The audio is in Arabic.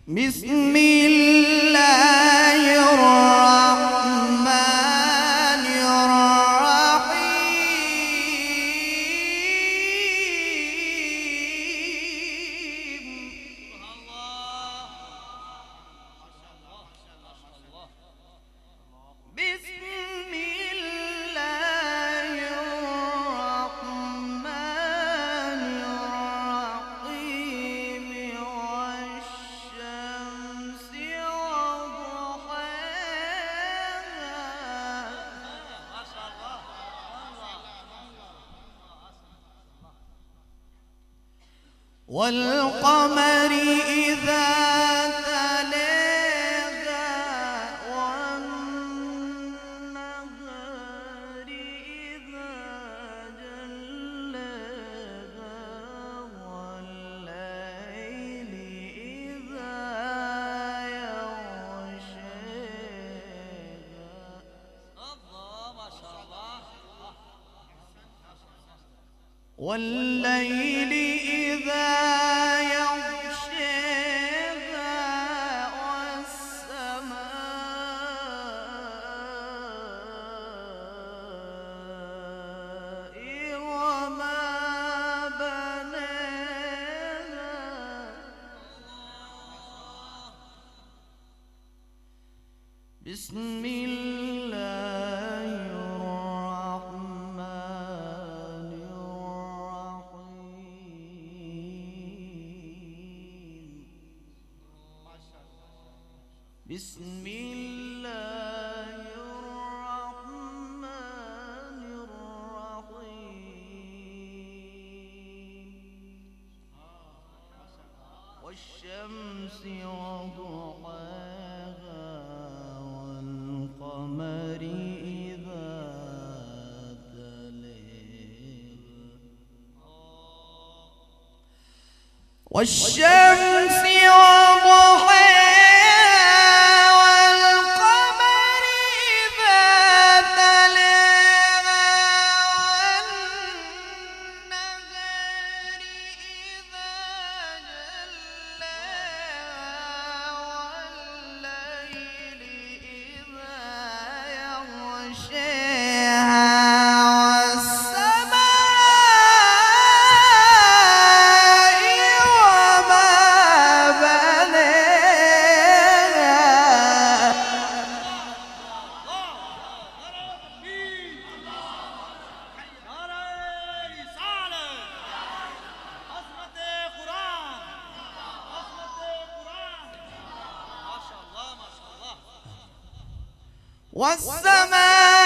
بسم الله الرحمن الرحيم. بسم الله الرحمن الرحيم. والشمس وضحاها والقمر إذا تلاها والنهار إذا جلاها والليل إذا يغشاها والليل إذا يغشاها والسماء وما بناها. بسم الله الرحمن الرحيم. بسم الله الرحمن الرحيم. والشمس وضحاها والقمر إذا تلاها والشمس وضحاها والقمر إذا تلاها والنهار إذا جلاها والليل إذا يغشاها والسماء وما بناها. والسماء